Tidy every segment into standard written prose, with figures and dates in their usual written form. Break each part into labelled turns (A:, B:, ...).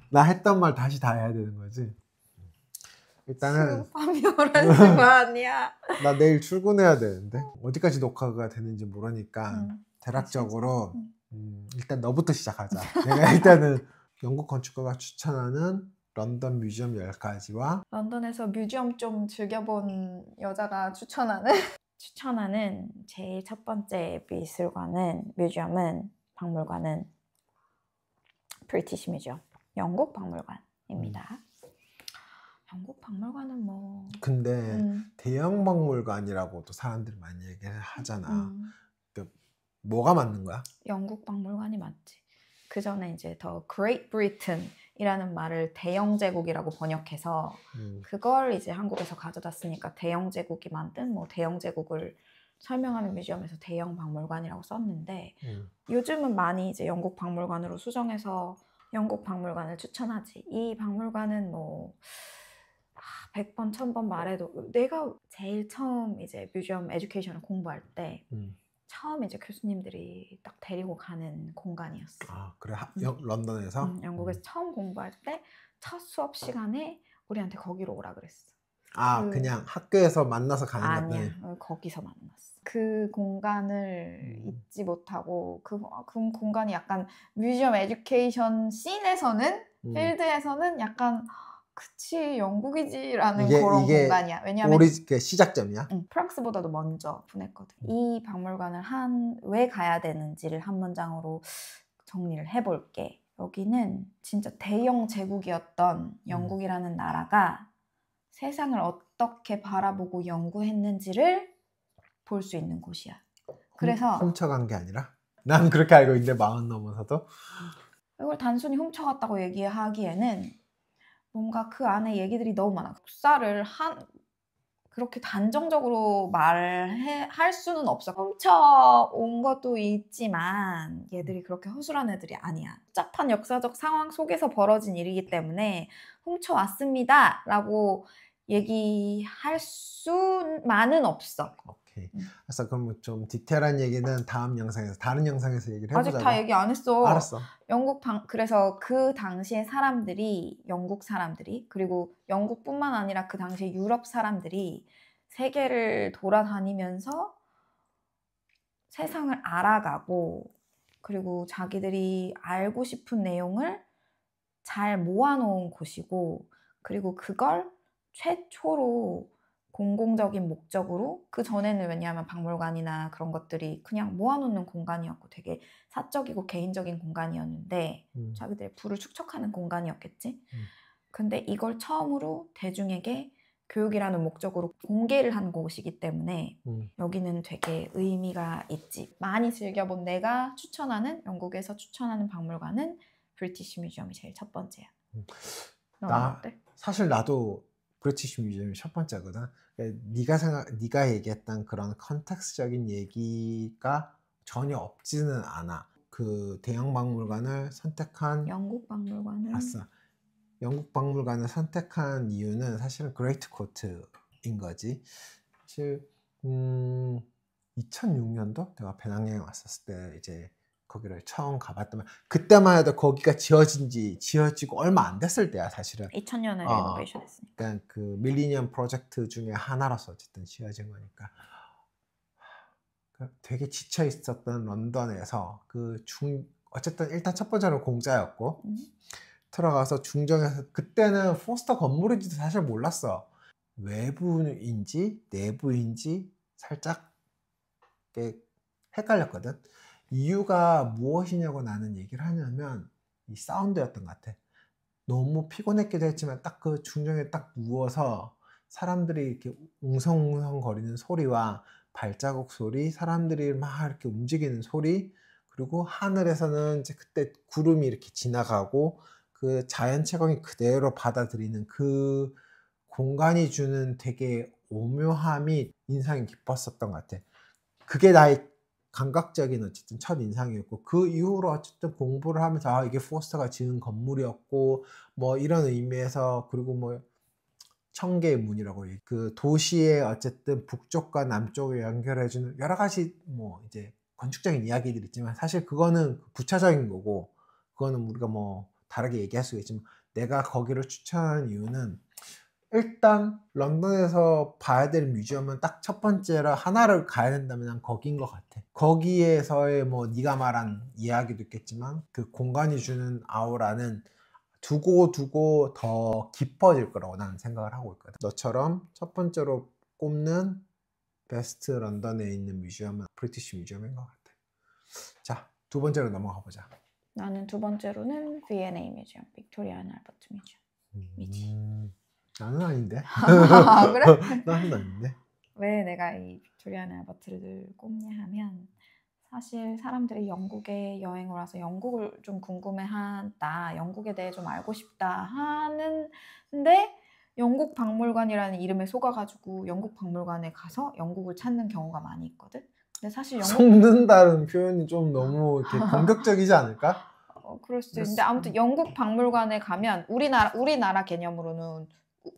A: 나 했던 말 다시 다 해야 되는 거지. 일단은
B: 파멸하는 거 아니야.
A: 나 내일 출근해야 되는데 어디까지 녹화가 되는지 모르니까 대략적으로 일단 너부터 시작하자. 내가 일단은 영국 건축가가 추천하는 런던 뮤지엄 10가지와
B: 런던에서 뮤지엄 좀 즐겨본 여자가 추천하는 제일 첫 번째 뮤지엄은 박물관은 브리티시 뮤지엄, 영국 박물관입니다. 영국 박물관은 뭐
A: 근데 대형 박물관이라고도 사람들이 많이 얘기를 하잖아. 뭐가 맞는 거야?
B: 영국 박물관이 맞지. 그 전에 이제 더 Great Britain이라는 말을 대영 제국이라고 번역해서 그걸 이제 한국에서 가져다 쓰니까 대영 제국이 만든 뭐 대영 제국을 설명하는 뮤지엄에서 대영 박물관이라고 썼는데 요즘은 많이 이제 영국 박물관으로 수정해서 영국 박물관을 추천하지. 이 박물관은 뭐 100번, 1000번 말해도 내가 제일 처음 이제 뮤지엄 에듀케이션을 공부할 때 처음 이제 교수님들이 딱 데리고 가는 공간이었어.
A: 아, 그래? 런던에서?
B: 영국에서 처음 공부할 때 첫 수업 시간에 우리한테 거기로 오라 그랬어.
A: 아, 그냥 학교에서 만나서 가는 건데?
B: 아니야, 거기서 만났어. 그 공간을 잊지 못하고 그 공간이 약간 뮤지엄 에듀케이션 씬에서는 필드에서는 약간 그치 영국이지라는 그런 공간이야. 왜냐하면
A: 그 시작점이야?
B: 프랑스보다도 먼저 분했거든. 이 박물관을 왜 가야 되는지를 한 문장으로 정리를 해볼게. 여기는 진짜 대영 제국이었던 영국이라는 나라가 세상을 어떻게 바라보고 연구했는지를 볼 수 있는 곳이야. 그래서
A: 훔쳐간 게 아니라? 난 그렇게 알고 있는데 40 넘어서도?
B: 이걸 단순히 훔쳐갔다고 얘기하기에는 뭔가 그 안에 얘기들이 너무 많아. 역사를 그렇게 단정적으로 말할 수는 없어. 훔쳐온 것도 있지만 얘들이 그렇게 허술한 애들이 아니야. 복잡한 역사적 상황 속에서 벌어진 일이기 때문에 훔쳐왔습니다 라고 얘기할 수만은 없어.
A: 오케이. 그래서 그럼 좀 디테일한 얘기는 다른 영상에서 얘기를 해보자고.
B: 아직 다 얘기 안 했어.
A: 알았어.
B: 그래서 그 당시에 영국 사람들이 그리고 영국뿐만 아니라 그 당시에 유럽 사람들이 세계를 돌아다니면서 세상을 알아가고 그리고 자기들이 알고 싶은 내용을 잘 모아놓은 곳이고 그리고 그걸 최초로 공공적인 목적으로 그 전에는 왜냐하면 박물관이나 그런 것들이 그냥 모아놓는 공간이었고 되게 사적이고 개인적인 공간이었는데 자기들의 부를 축적하는 공간이었겠지. 근데 이걸 처음으로 대중에게 교육이라는 목적으로 공개를 한 곳이기 때문에 여기는 되게 의미가 있지. 많이 즐겨본 내가 영국에서 추천하는 박물관은 브리티시 뮤지엄이 제일 첫 번째야.
A: 사실 나도 브리티시 뮤지엄이 첫 번째거든. 네가 얘기했던 그런 컨텍스트적인 얘기가 전혀 없지는 않아. 그 대형 박물관을 선택한
B: 영국 박물관을
A: 영국 박물관을 선택한 이유는 사실은 그레이트 코트인 거지. 사실 2006년도 내가 배낭여행 왔었을 때 이제 거기를 처음 가봤더만 그때만 해도 거기가 지어지고 얼마 안 됐을 때야 사실은.
B: 2000년에 리노베이션 했으니까.
A: 그러니까 그 밀리니엄 프로젝트 중에 하나로서 어쨌든 지어진 거니까 되게 지쳐 있었던 런던에서 어쨌든 일단 첫 번째는 공짜였고 들어가서 중정에서 그때는 포스터 건물인지도 사실 몰랐어. 외부인지 내부인지 살짝 헷갈렸거든. 이유가 무엇이냐고 나는 얘기를 하냐면 이 사운드였던 것 같아. 너무 피곤했기도 했지만 딱 그 중정에 딱 누워서 사람들이 이렇게 웅성웅성 거리는 소리와 발자국 소리, 사람들이 막 이렇게 움직이는 소리, 그리고 하늘에서는 이제 그때 구름이 이렇게 지나가고 그 자연 채광이 그대로 받아들이는 그 공간이 주는 되게 오묘함이 인상이 깊었었던 것 같아. 그게 나의 감각적인 어쨌든 첫 인상이었고 그 이후로 어쨌든 공부를 하면서 이게 포스터가 지은 건물이었고 뭐 이런 의미에서 그리고 뭐 청계의 문이라고 그 도시의 어쨌든 북쪽과 남쪽을 연결해주는 여러 가지 뭐 이제 건축적인 이야기들이 있지만 사실 그거는 부차적인 거고 그거는 우리가 뭐 다르게 얘기할 수 있지만 내가 거기를 추천한 이유는 일단 런던에서 봐야 될 뮤지엄은 딱 첫 번째로 하나를 가야 된다면 난 거기인 것 같아. 거기에서의 뭐 네가 말한 이야기도 있겠지만 그 공간이 주는 아우라는 두고 더 깊어질 거라고 나는 생각을 하고 있거든. 너처럼 첫 번째로 꼽는 베스트 런던에 있는 뮤지엄은 브리티시 뮤지엄인 것 같아. 자, 두 번째로 넘어가 보자.
B: 나는 두 번째로는 V&A 뮤지엄, 빅토리아 앤 알버트 뮤지엄이지.
A: 나는 아닌데.
B: 그래?
A: 나는 아닌데.
B: 왜 내가 이 빅토리아 앤 알버트를 꼽냐 하면 사실 사람들이 영국에 여행을 와서 영국을 좀 궁금해한다, 영국에 대해 좀 알고 싶다 하는데 영국 박물관이라는 이름에 속아가지고 영국 박물관에 가서 영국을 찾는 경우가 많이 있거든. 근데 사실
A: 속는다는 표현이 좀 너무 이렇게 공격적이지 않을까?
B: 그럴 수도 있는데 아무튼 영국 박물관에 가면 우리나라 개념으로는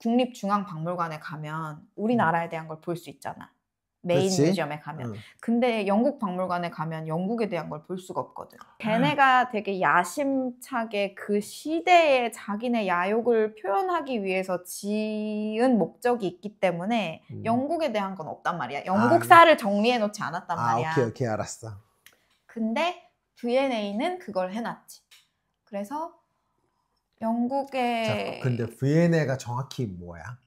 B: 국립중앙박물관에 가면 우리나라에 대한 걸 볼 수 있잖아. 메인
A: 그렇지?
B: 뮤지엄에 가면. 근데 영국 박물관에 가면 영국에 대한 걸 볼 수가 없거든. 걔네가 되게 야심차게 그 시대에 자기네 야욕을 표현하기 위해서 지은 목적이 있기 때문에 영국에 대한 건 없단 말이야. 영국사를 정리해 놓지 않았단 말이야.
A: 오케이 알았어.
B: 근데 V&A는 그걸 해놨지. 그래서 영국의
A: 근데 V&A가 정확히 뭐야?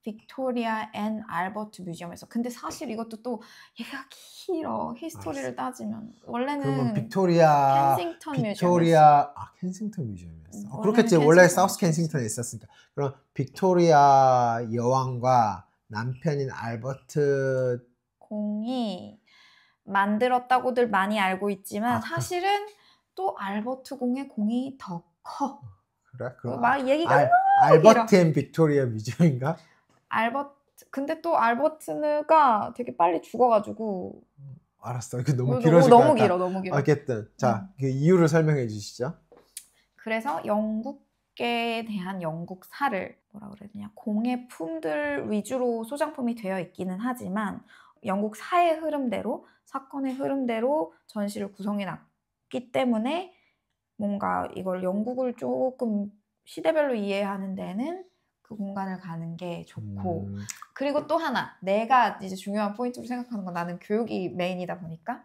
B: 빅토리아 앤 알버트 뮤지엄에서. 근데 사실 이것도 또 얘가 길어. 히스토리를 따지면 원래는
A: 그러면 빅토리아
B: 뮤지엄이었어.
A: 켄싱턴 뮤지엄이었어. 그렇겠지. 원래 사우스 켄싱턴에 있었으니까. 그럼 빅토리아 여왕과 남편인 알버트
B: 공이 만들었다고들 많이 알고 있지만 사실은 또 알버트 공의 공이 더 커.
A: 그래? 그럼
B: 막 얘기가
A: 알버트 앤 빅토리아 뮤지엄인가?
B: 근데 또 알버트가 되게 빨리 죽어가지고.
A: 알았어. 이게 너무 길어질 것 같다.
B: 너무 길어.
A: 어쨌든 자, 그 이유를 설명해 주시죠.
B: 그래서 영국에 대한 영국사를 뭐라 그래야 되냐, 공예 품들 위주로 소장품이 되어 있기는 하지만 영국 사의 흐름대로, 사건의 흐름대로 전시를 구성해 놨기 때문에 뭔가 이걸 영국을 조금 시대별로 이해하는 데는 그 공간을 가는 게 좋고. 그리고 또 하나, 내가 이제 중요한 포인트로 생각하는 건, 나는 교육이 메인이다 보니까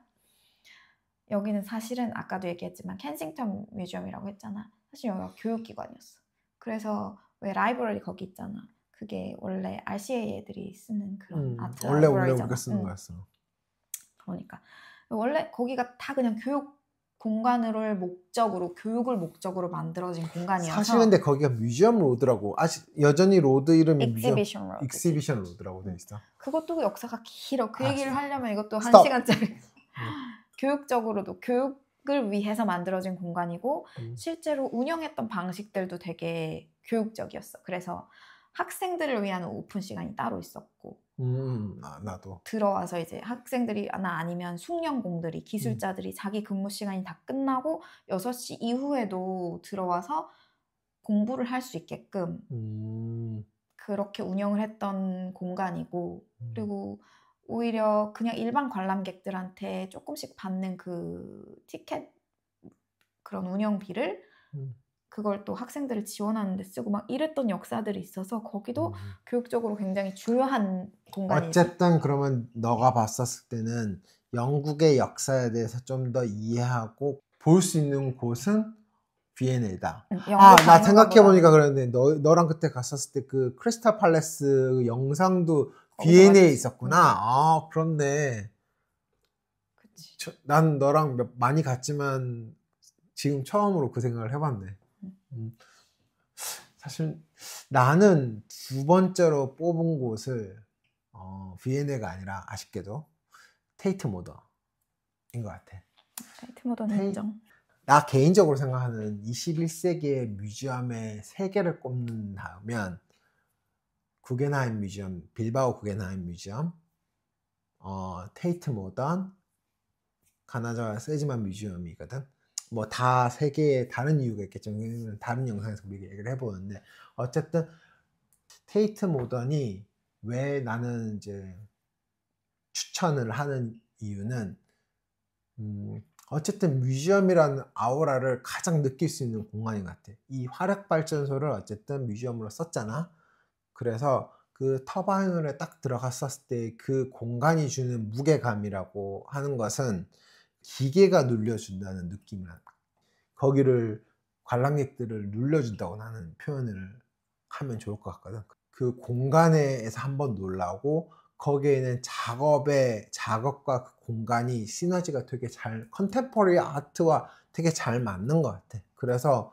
B: 여기는 사실은 아까도 얘기했지만 켄싱턴 뮤지엄이라고 했잖아. 사실 여기가 교육기관이었어. 그래서 왜 라이브러리 거기 있잖아. 그게 원래 RCA 애들이 쓰는 그런 아트
A: 원래
B: 라이브러리잖아.
A: 우리가 쓰는 거였어.
B: 그러니까 원래 거기가 다 그냥 교육 공간을 목적으로, 교육을 목적으로 만들어진 공간이어서.
A: 사실 근데 거기가 뮤지엄 로드라고, 아직 여전히 로드 이름이
B: 익시비션
A: 로드라고 돼 있어.
B: 그것도 역사가 길어. 그 얘기를 하려면 이것도 1시간짜리. 교육적으로도 교육을 위해서 만들어진 공간이고 실제로 운영했던 방식들도 되게 교육적이었어. 그래서 학생들을 위한 오픈 시간이 따로 있었고,
A: 나도
B: 들어와서 이제 학생들이나 아니면 숙련공들이, 기술자들이 자기 근무 시간이 다 끝나고 6시 이후에도 들어와서 공부를 할 수 있게끔 그렇게 운영을 했던 공간이고, 그리고 오히려 그냥 일반 관람객들한테 조금씩 받는 그 티켓, 그런 운영비를 그걸 또 학생들을 지원하는 데 쓰고 막 이랬던 역사들이 있어서 거기도 교육적으로 굉장히 중요한 공간이지.
A: 어쨌든 그러면 너가 봤었을 때는 영국의 역사에 대해서 좀 더 이해하고 볼 수 있는 곳은 V&A다. 나 생각해보니까 그랬는데 너랑 그때 갔었을 때 그 크리스탈 팔레스 영상도 V&A에 있었구나. 그렇네. 그치. 난 너랑 많이 갔지만 지금 처음으로 그 생각을 해봤네. 사실 나는 두 번째로 뽑은 곳을 V&A가 아니라 아쉽게도 테이트 모던인 것 같아.
B: 테이트 모던 인정.
A: 나 개인적으로 생각하는 21세기의 뮤지엄의 3개를 꼽는다면 구겐하임 뮤지엄, 빌바오 구겐하임 뮤지엄, 테이트 모던, 가나자 세즈만 뮤지엄이거든. 뭐 다 3개의 다른 이유가 있겠죠. 다른 영상에서 우리가 얘기를 해보는데, 어쨌든 테이트 모던이 왜 나는 이제 추천을 하는 이유는 어쨌든 뮤지엄이라는 아우라를 가장 느낄 수 있는 공간인 것 같아. 이 화력발전소를 어쨌든 뮤지엄으로 썼잖아. 그래서 그 터바인홀에 딱 들어갔었을 때 그 공간이 주는 무게감이라고 하는 것은 기계가 눌려준다는 느낌이야. 거기를 관람객들을 눌려준다고 나는 표현을 하면 좋을 것 같거든. 그 공간에서 한번 놀라고 거기에는 작업과 그 공간이 시너지가 되게 잘 컨템포러리 아트와 되게 잘 맞는 것 같아. 그래서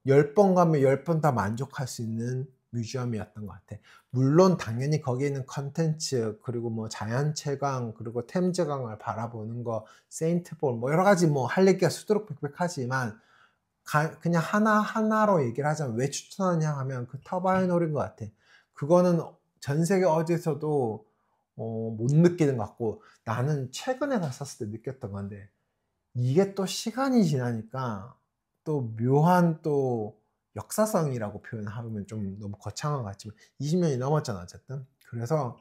A: 10번 가면 10번 다 만족할 수 있는 뮤지엄이었던 것 같아. 물론 당연히 거기에 있는 컨텐츠 그리고 뭐 자연채광 그리고 템즈강을 바라보는 거 세인트볼 뭐 여러 가지 뭐 할 얘기가 수두룩백백하지만 그냥 하나하나로 얘기를 하자면 왜 추천하냐 하면 그 터바이놀인 것 같아. 그거는 전 세계 어디서도 못 느끼는 것 같고 나는 최근에 갔었을 때 느꼈던 건데 이게 또 시간이 지나니까 또 묘한 또 역사성이라고 표현하면 좀 너무 거창한 것 같지만 20년이 넘었잖아 어쨌든. 그래서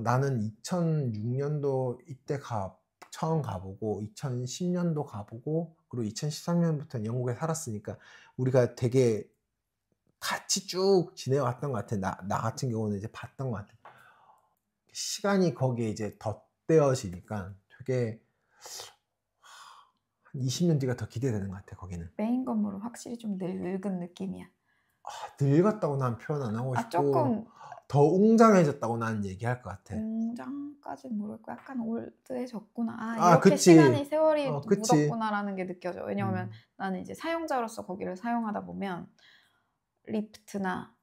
A: 나는 2006년도 이때 처음 가보고 2010년도 가보고 그리고 2013년부터 영국에 살았으니까 우리가 되게 같이 쭉 지내왔던 것 같아. 나 같은 경우는 이제 봤던 것 같아. 시간이 거기에 이제 덧대어지니까 되게 한 20년 뒤가 더 기대되는 것 같아 거기는.
B: 메인 건물은 확실히 좀 늙은 느낌이야.
A: 늙었다고 난 표현 안 하고 싶고
B: 조금
A: 더 웅장해졌다고 나는 얘기할 것 같아.
B: 웅장까지는 모르겠고 약간 올드해졌구나.
A: 아,
B: 이렇게
A: 그치.
B: 시간이 세월이
A: 그치.
B: 묻었구나라는 게 느껴져. 왜냐하면 나는 이제 사용자로서 거기를 사용하다 보면 리프트나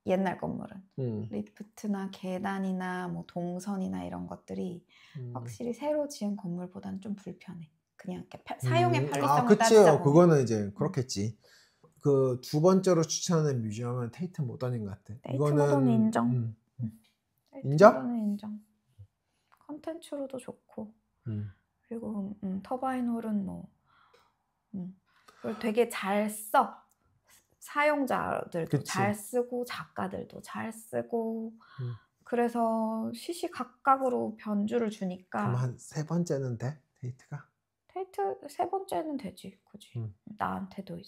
B: 옛날 건물은 리프트나 계단이나 뭐 동선이나 이런 것들이 확실히 새로 지은 건물보다는 좀 불편해. 그냥 이렇게 사용의 편리성을
A: 그치.
B: 따지자 보면.
A: 그거는 이제 그렇겠지. 그 두 번째로 추천하는 뮤지엄은 테이트 모던인 것 같아.
B: 테이트 모던 인정. 테이트
A: 인정?
B: 모던은 인정. 컨텐츠로도 좋고 그리고 터바인홀은 뭐 그걸 되게 잘 써. 사용자들도
A: 그치.
B: 잘 쓰고 작가들도 잘 쓰고 그래서 시시각각으로 변주를 주니까.
A: 그럼 한 세 번째는 돼? 테이트가?
B: 테이트 세 번째는 되지. 그지. 나한테도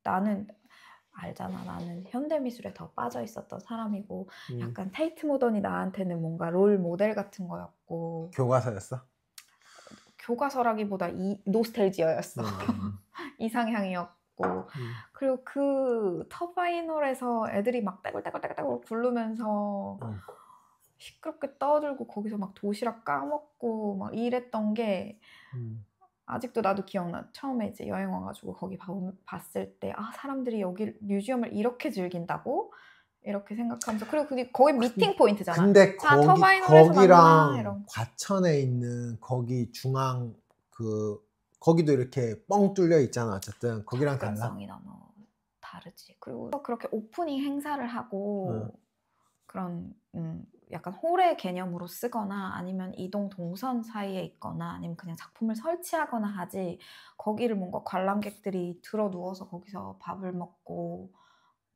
B: 나는 알잖아. 나는 현대미술에 더 빠져 있었던 사람이고 약간 테이트 모던이 나한테는 뭔가 롤 모델 같은 거였고.
A: 교과서였어?
B: 교과서라기보다 노스텔지어였어. 이상향이었고. 그리고 그 터바이놀에서 애들이 막 떼굴떼굴떼굴 굴르면서 시끄럽게 떠들고 거기서 막 도시락 까먹고 막 이랬던 게 아직도 나도 기억나. 처음에 이제 여행 와가지고 거기 봤을 때 사람들이 여기 뮤지엄을 이렇게 즐긴다고? 이렇게 생각하면서. 그리고 거기 미팅 포인트잖아.
A: 근데
B: 터바이놀에서 만나 이런.
A: 과천에 있는 거기 중앙 거기도 이렇게 뻥 뚫려 있잖아. 어쨌든 거기랑 달라?
B: 접근성이 너무 다르지. 그리고 그렇게 오프닝 행사를 하고 그런 약간 홀의 개념으로 쓰거나 아니면 이동 동선 사이에 있거나 아니면 그냥 작품을 설치하거나 하지 거기를 뭔가 관람객들이 들어 누워서 거기서 밥을 먹고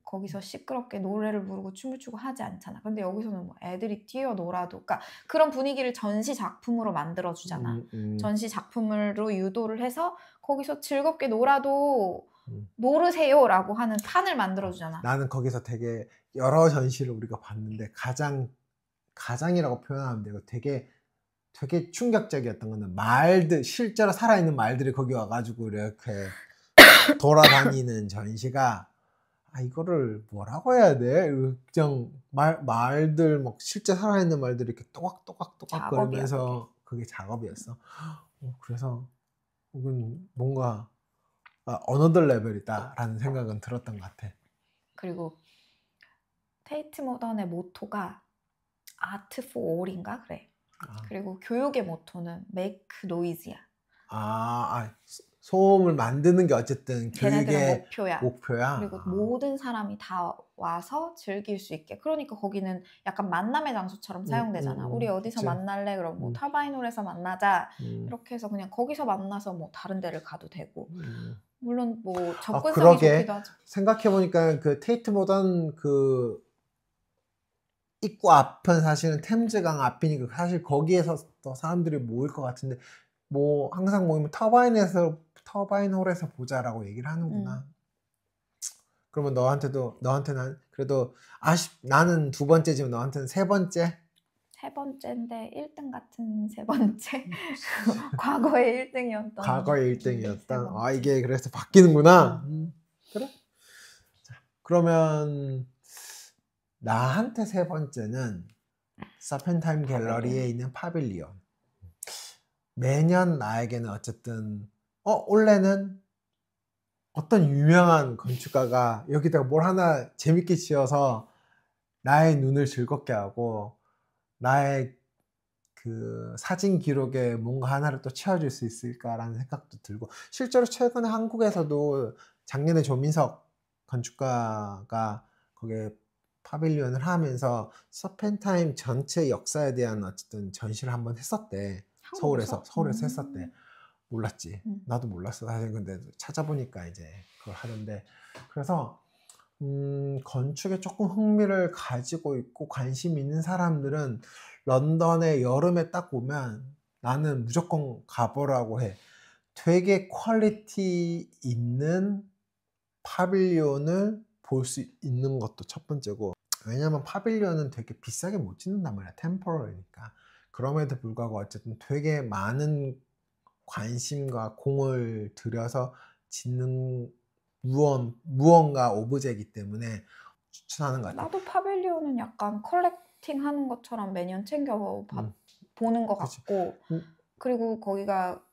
B: 거기서 시끄럽게 노래를 부르고 춤을 추고 하지 않잖아. 근데 여기서는 뭐 애들이 뛰어놀아도 그러니까 그런 분위기를 전시 작품으로 만들어주잖아. 전시 작품으로 유도를 해서 거기서 즐겁게 놀아도 노르세요라고 하는 판을 만들어주잖아.
A: 나는 거기서 되게 여러 전시를 우리가 봤는데 가장이라고 표현하면 되고 되게 충격적이었던 거는 실제로 살아있는 말들이 거기 와가지고 이렇게 돌아다니는 전시가 이거를 뭐라고 해야 돼? 그냥 말들 막 실제 살아있는 말들이 이렇게 또각또각 거리면서 그게 작업이었어. 그래서 뭔가 어너더 레벨이다라는 생각은 들었던 것 같아.
B: 그리고 테이트 모던의 모토가 아트 포 올인가 그래. 그리고 교육의 모토는 make noise야.
A: 소음을 만드는 게 어쨌든 교육의 목표야.
B: 그리고 모든 사람이 다 와서 즐길 수 있게. 그러니까 거기는 약간 만남의 장소처럼 사용되잖아. 우리 어디서
A: 그치.
B: 만날래? 그럼 뭐 터바이놀에서 만나자. 이렇게 해서 그냥 거기서 만나서 뭐 다른 데를 가도 되고. 물론 뭐 접근성이 좋기도 하죠.
A: 생각해보니까 그 테이트 모던 그 입구 앞은 사실은 템즈강 앞이니까 사실 거기에서 더 사람들이 모일 것 같은데 뭐 항상 모이면 터바인 홀에서 보자라고 얘기를 하는구나. 그러면 너한테는 그래도 나는 두 번째지만 너한테는 세 번째?
B: 세 번째인데 1등 같은 세 번째. 과거의 1등이었던.
A: 과거의
B: 세
A: 1등이었던.
B: 번째.
A: 이게 그래서 바뀌는구나. 그래? 자, 그러면 나한테 세 번째는 서펜타임 갤러리에 있는 파빌리온. 매년 나에게는 어쨌든 올해는 어떤 유명한 건축가가 여기다가 뭘 하나 재밌게 지어서 나의 눈을 즐겁게 하고 나의 그 사진 기록에 뭔가 하나를 또 채워줄 수 있을까라는 생각도 들고, 실제로 최근에 한국에서도 작년에 조민석 건축가가 거기에 파빌리온을 하면서 서펜타임 전체 역사에 대한 어쨌든 전시를 한번 했었대.
B: 한국에서?
A: 서울에서 했었대. 몰랐지. 나도 몰랐어 사실. 근데 찾아보니까 이제 그걸 하던데, 그래서 건축에 조금 흥미를 가지고 있고 관심 있는 사람들은 런던의 여름에 딱 오면 나는 무조건 가보라고 해. 되게 퀄리티 있는 파빌리온을 볼 수 있는 것도 첫 번째고, 왜냐면 파빌리온은 되게 비싸게 못 짓는단 말이야. 템포러리니까. 그럼에도 불구하고 어쨌든 되게 많은 관심과 공을 들여서 짓는 무언가 오브제이기 때문에 추천하는 것 같아요.
B: 나도 파빌리온은 약간 컬렉팅 하는 것처럼 매년 챙겨 보는 것
A: 그치.
B: 같고, 그리고 거기가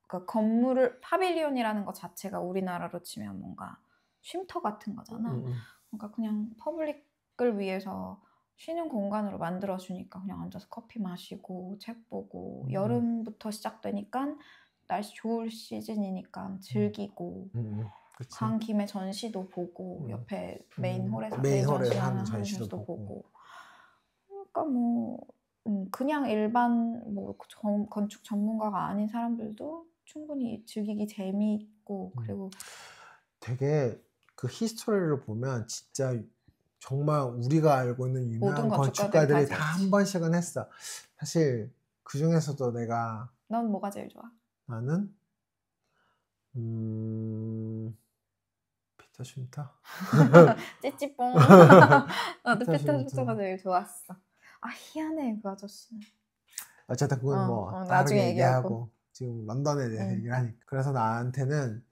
B: 그러니까 건물을 파빌리온이라는 것 자체가 우리나라로 치면 뭔가 쉼터 같은 거잖아. 그러니까 그냥 퍼블릭을 위해서 쉬는 공간으로 만들어주니까 그냥 앉아서 커피 마시고 책 보고, 여름부터 시작되니까 날씨 좋을 시즌이니까 즐기고, 간 김에 전시도 보고, 옆에 메인 홀에서
A: 하는 전시도
B: 보고. 그러니까 뭐 그냥 일반 뭐 건축 전문가가 아닌 사람들도 충분히 즐기기 재미있고, 그리고
A: 되게 그 히스토리를 보면 진짜 정말 우리가 알고 있는 유명한 건축가들이 다 한 번씩은 했어. 사실 그 중에서도
B: 넌 뭐가 제일 좋아?
A: 나는 피터 쉼터.
B: 찌찌뽕. 나도 피터 쉼터가 제일 좋았어. 희한해 그 아저씨는.
A: 어쨌든 그건 뭐
B: 나중에
A: 다르게
B: 얘기하고.
A: 얘기하고 지금 런던에 대해서 얘기를 하니까. 그래서 나한테는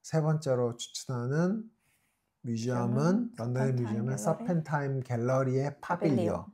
A: 세 번째로 추천하는 뮤지엄은 런던의 뮤지엄은 서펜타임 갤러리의 파빌리온.